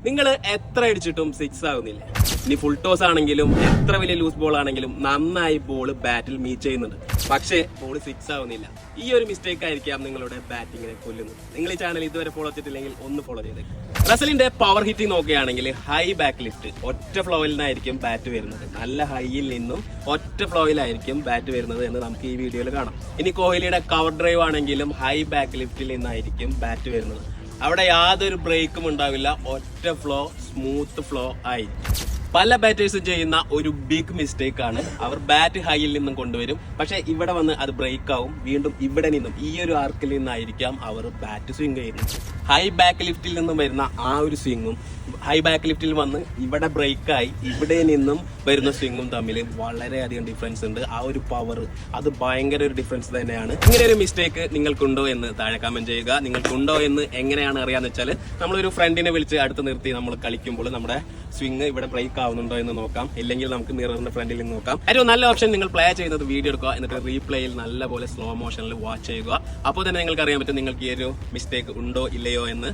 നിങ്ങൾ എത്ര അടിച്ചിട്ടും സിക്സ് ആകുന്നില്ല. ഇനി ഫുൾ ടോസ് ആണെങ്കിലും എത്ര വലിയ ലൂസ് ബോൾ ആണെങ്കിലും നന്നായി ബോൾ ബാറ്റിൽ മീറ്റ് ചെയ്യുന്നുണ്ട്, പക്ഷേ ബോൾ സിക്സ് ആവുന്നില്ല. ഈ ഒരു മിസ്റ്റേക്ക് ആയിരിക്കാം നിങ്ങളുടെ ബാറ്റിങ്ങിനെ കൊല്ലുന്നത്. നിങ്ങൾ ഈ ചാനൽ ഇതുവരെ ഫോളോ ചെയ്തിട്ടില്ലെങ്കിൽ ഒന്ന് ഫോളോ ചെയ്തേക്കും. റസലിന്റെ പവർ ഹിറ്റിംഗ് നോക്കുകയാണെങ്കിൽ ഹൈ ബാക്ക് ലിഫ്റ്റ് ഒറ്റ ഫ്ലോയിൽ നിന്നായിരിക്കും ബാറ്റ് വരുന്നത്. നല്ല ഹൈയിൽ നിന്നും ഒറ്റ ഫ്ലോയിലായിരിക്കും ബാറ്റ് വരുന്നത് എന്ന് നമുക്ക് ഈ വീഡിയോയിൽ കാണാം. ഇനി കോഹ്ലിയുടെ കവർ ഡ്രൈവ് ആണെങ്കിലും ഹൈ ബാക്ക് ലിഫ്റ്റിൽ നിന്നായിരിക്കും ബാറ്റ് വരുന്നത്. അവിടെ യാതൊരു ബ്രേക്കും ഉണ്ടാവില്ല, ഒറ്റ ഫ്ലോ, സ്മൂത്ത് ഫ്ലോ ആയി. പല ബാറ്റേഴ്സും ചെയ്യുന്ന ഒരു ബിഗ് മിസ്റ്റേക്ക് ആണ്, അവർ ബാറ്റ് ഹൈയിൽ നിന്നും കൊണ്ടുവരും, പക്ഷെ ഇവിടെ വന്ന് അത് ബ്രേക്ക് ആവും. വീണ്ടും ഇവിടെ നിന്നും ഈ ഒരു ആർക്കിൽ നിന്നായിരിക്കാം അവർ ബാറ്റ് സ്വിംഗ് ചെയ്യുന്നത്. ഹൈ ബാക്ക് ലിഫ്റ്റിൽ നിന്നും വരുന്ന ആ ഒരു സ്വിങ്ങും ഹൈ ബാക്ക് ലിഫ്റ്റിൽ വന്ന് ഇവിടെ ബ്രേക്കായി ഇവിടെ നിന്നും വരുന്ന സ്വിങ്ങും തമ്മിൽ വളരെയധികം ഡിഫറൻസ് ഉണ്ട്. ആ ഒരു പവർ അത് ഭയങ്കര ഒരു ഡിഫറൻസ് തന്നെയാണ്. ഇങ്ങനെ ഒരു മിസ്റ്റേക്ക് നിങ്ങൾക്കുണ്ടോ എന്ന് താഴെ കമന്റ് ചെയ്യുക. നിങ്ങൾക്കുണ്ടോ എന്ന് എങ്ങനെയാണ് അറിയാന്ന് വെച്ചാൽ നമ്മളൊരു ഫ്രണ്ടിനെ വിളിച്ച് അടുത്ത് നിർത്തി നമ്മൾ കളിക്കുമ്പോൾ നമ്മുടെ സ്വിങ് ഇവിടെ ബ്രേക്ക് ആവുന്നുണ്ടോ എന്ന് നോക്കാം. ഇല്ലെങ്കിൽ നമുക്ക് മിററിന്റെ ഫ്രണ്ടിൽ നിന്ന് നോക്കാം. ഏറ്റവും നല്ല ഓപ്ഷൻ നിങ്ങൾ പ്ലേ ചെയ്യുന്നത് വീഡിയോ എടുക്കുക, എന്നിട്ട് റീപ്ലേയിൽ നല്ലപോലെ സ്ലോ മോഷനിൽ വാച്ച് ചെയ്യുക. അപ്പോൾ തന്നെ നിങ്ങൾക്ക് അറിയാൻ പറ്റും നിങ്ങൾക്ക് ഈ ഒരു മിസ്റ്റേക്ക് ഉണ്ടോ ഇല്ലയോ എന്ന്.